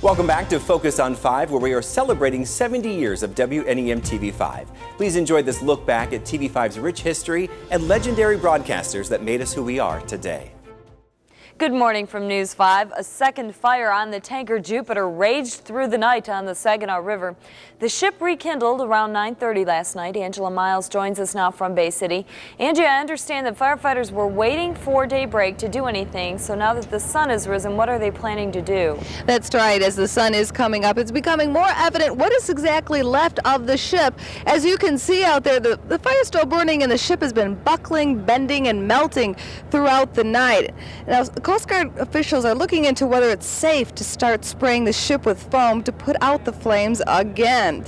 Welcome back to Focus on 5, where we are celebrating 70 years of WNEM TV5. Please enjoy this look back at TV5's rich history and legendary broadcasters that made us who we are today. Good morning from News 5. A second fire on the tanker Jupiter raged through the night on the Saginaw River. The ship rekindled around 9:30 last night. Angela Miles joins us now from Bay City. Angie, I understand that firefighters were waiting for daybreak to do anything. So now that the sun has risen, what are they planning to do? That's right. As the sun is coming up, it's becoming more evident what is exactly left of the ship. As you can see out there, the fire is still burning and the ship has been buckling, bending, and melting throughout the night. Now, Coast Guard officials are looking into whether it's safe to start spraying the ship with foam to put out the flames again.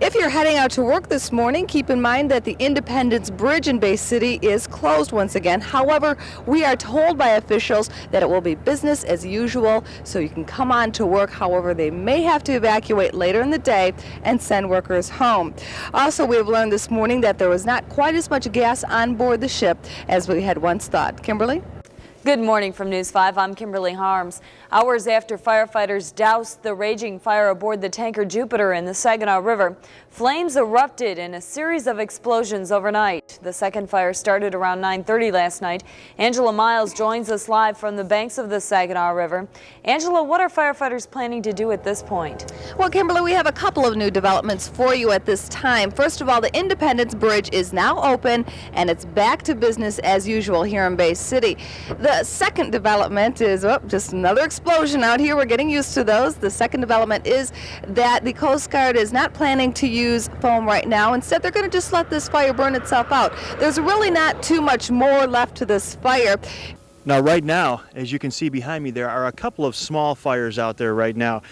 If you're heading out to work this morning, keep in mind that the Independence Bridge in Bay City is closed once again. However, we are told by officials that it will be business as usual, so you can come on to work. However, they may have to evacuate later in the day and send workers home. Also, we have learned this morning that there was not quite as much gas on board the ship as we had once thought. Kimberly? Good morning from News 5. I'm Kimberly Harms. Hours after firefighters doused the raging fire aboard the tanker Jupiter in the Saginaw River, flames erupted in a series of explosions overnight. The second fire started around 9:30 last night. Angela Miles joins us live from the banks of the Saginaw River. Angela, what are firefighters planning to do at this point? Well, Kimberly, we have a couple of new developments for you at this time. First of all, the Independence Bridge is now open and it's back to business as usual here in Bay City. The second development is just another explosion out here. We're getting used to those. The second development is that the Coast Guard is not planning to use foam right now. Instead, they're going to just let this fire burn itself out. There's really not too much more left to this fire. Now, right now, as you can see behind me, there are a couple of small fires out there right now.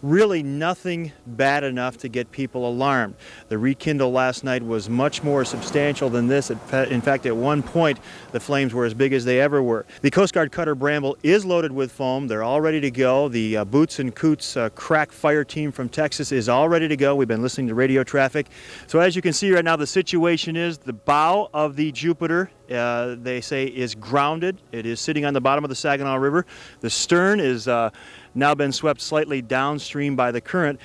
Really nothing bad enough to get people alarmed. The rekindle last night was much more substantial than this. In fact, at one point, the flames were as big as they ever were. The Coast Guard cutter Bramble is loaded with foam. They're all ready to go. The Boots and Coots crack fire team from Texas is all ready to go. We've been listening to radio traffic. So as you can see right now, the situation is the bow of the Jupiter, they say, is grounded. It is sitting on the bottom of the Saginaw River. The stern is now been swept slightly downstream by the current.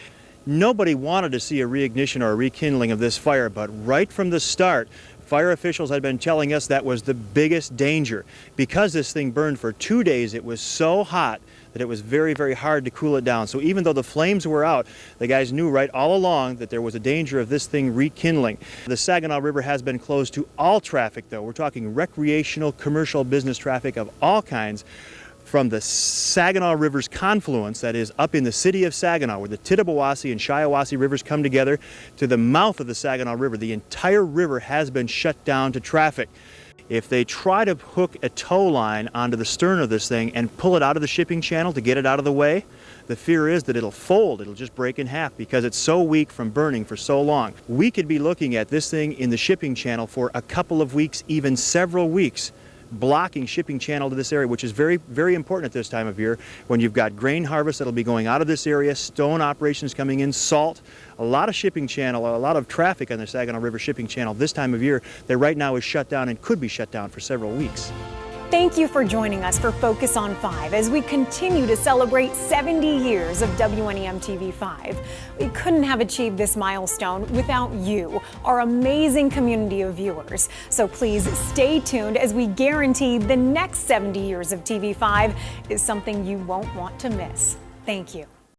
Nobody wanted to see a reignition or a rekindling of this fire, but right from the start, fire officials had been telling us that was the biggest danger. Because this thing burned for 2 days, it was so hot that it was very, very hard to cool it down. So even though the flames were out, the guys knew right all along that there was a danger of this thing rekindling. The Saginaw River has been closed to all traffic, though. We're talking recreational, commercial, business traffic of all kinds. From the Saginaw River's confluence, that is up in the city of Saginaw, where the Tittabawassee and Shiawassee rivers come together, to the mouth of the Saginaw River, the entire river has been shut down to traffic. If they try to hook a tow line onto the stern of this thing and pull it out of the shipping channel to get it out of the way, the fear is that it'll fold, it'll just break in half because it's so weak from burning for so long. We could be looking at this thing in the shipping channel for a couple of weeks, even several weeks, blocking shipping channel to this area, which is very, very important at this time of year when you've got grain harvest that'll be going out of this area, stone operations coming in, salt, a lot of shipping channel, a lot of traffic on the Saginaw River shipping channel this time of year that right now is shut down and could be shut down for several weeks. Thank you for joining us for Focus on 5 as we continue to celebrate 70 years of WNEM TV5. We couldn't have achieved this milestone without you, our amazing community of viewers. So please stay tuned as we guarantee the next 70 years of TV5 is something you won't want to miss. Thank you.